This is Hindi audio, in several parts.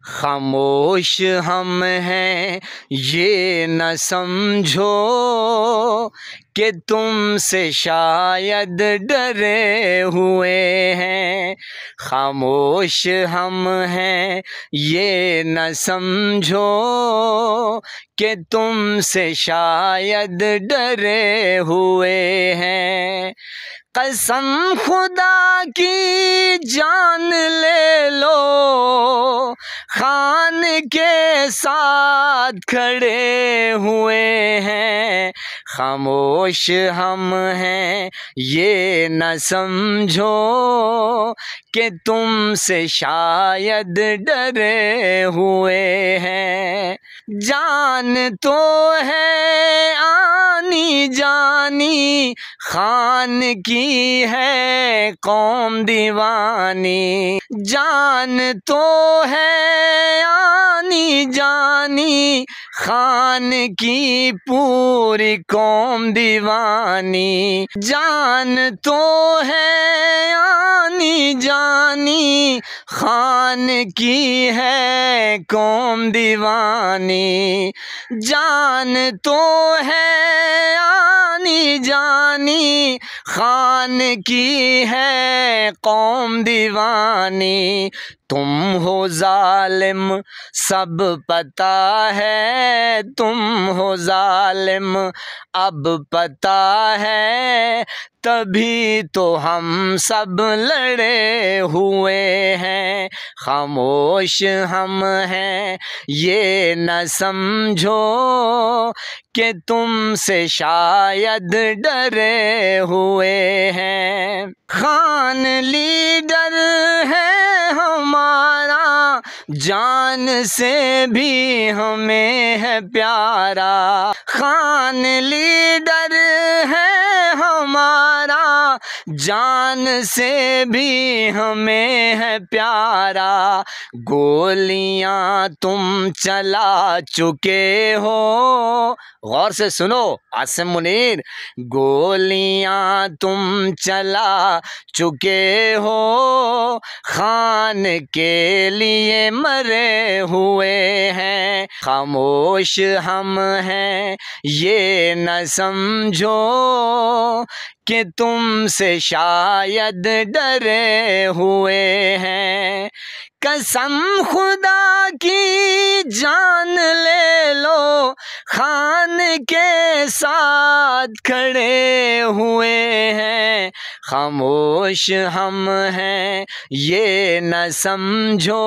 खामोश हम हैं ये न समझो कि तुमसे शायद डरे हुए हैं। खामोश हम हैं ये न समझो कि तुमसे शायद डरे हुए हैं। कसम खुदा की जान ले लो, खान के साथ खड़े हुए हैं। खामोश हम हैं ये न समझो कि तुमसे शायद डरे हुए हैं। जान तो है आनी जानी, खान की है कौम दीवानी। जान तो है आनी जानी, खान की पूरी कौम दीवानी। जान तो है आनी जानी, खान की है कौम दीवानी। जान तो है आनी जानी, खान की है कौम दीवानी। तुम हो जालिम सब पता है, तुम हो जालिम अब पता है, तभी तो हम सब लड़े हुए हैं। खामोश हम हैं ये न समझो कि तुमसे शायद डरे हुए हैं। खान लीडर है हमारा, जान से भी हमें है प्यारा। खान लीडर है हमारा, जान से भी हमें है प्यारा। गोलियां तुम चला चुके हो, गौर से सुनो आसिम मुनीर। गोलियां तुम चला चुके हो, खान के लिए मरे हुए हैं। खामोश हम हैं ये न समझो कि तुमसे शायद डरे हुए हैं। कसम खुदा की जान ले लो, खान के साथ खड़े हुए हैं। खामोश हम हैं ये न समझो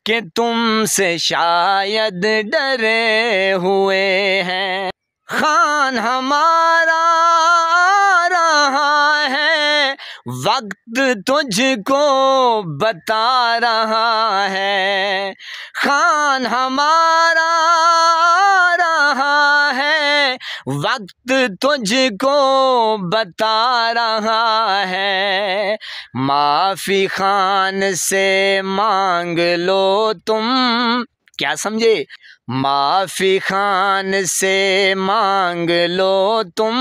कि तुमसे शायद डरे हुए हैं। खान हमारा आ रहा है, वक्त तुझको बता रहा है। खान हमारा आ रहा है, वक्त तुझको बता रहा है। माफी खान से मांग लो तुम, क्या समझे? माफी खान से मांग लो तुम,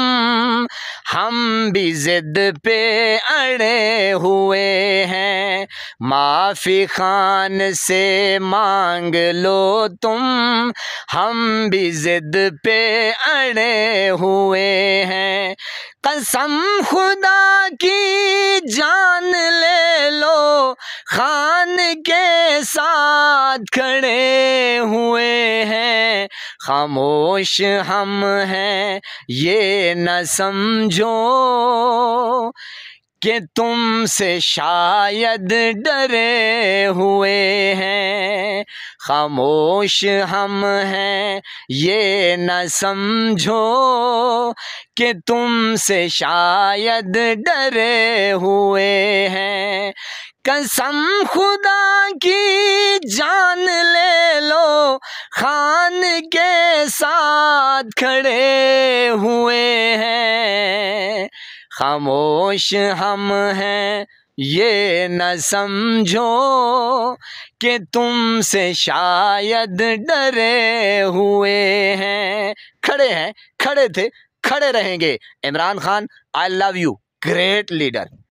हम भी जिद पे अड़े हुए हैं। माफी खान से मांग लो तुम, हम भी जिद पे अड़े हुए हैं। कसम खुदा की जान ले लो, खान के साथ खड़े हुए हैं। खामोश हम हैं ये न समझो कि तुमसे शायद डरे हुए हैं। खामोश हम हैं ये न समझो कि तुमसे शायद डरे हुए हैं। कसम खुदा की जान ले लो, खान के साथ खड़े हुए हैं। खामोश हम हैं ये न समझो कि तुमसे शायद डरे हुए हैं। खड़े हैं, खड़े थे, खड़े रहेंगे। Imran Khan, I love you, great leader.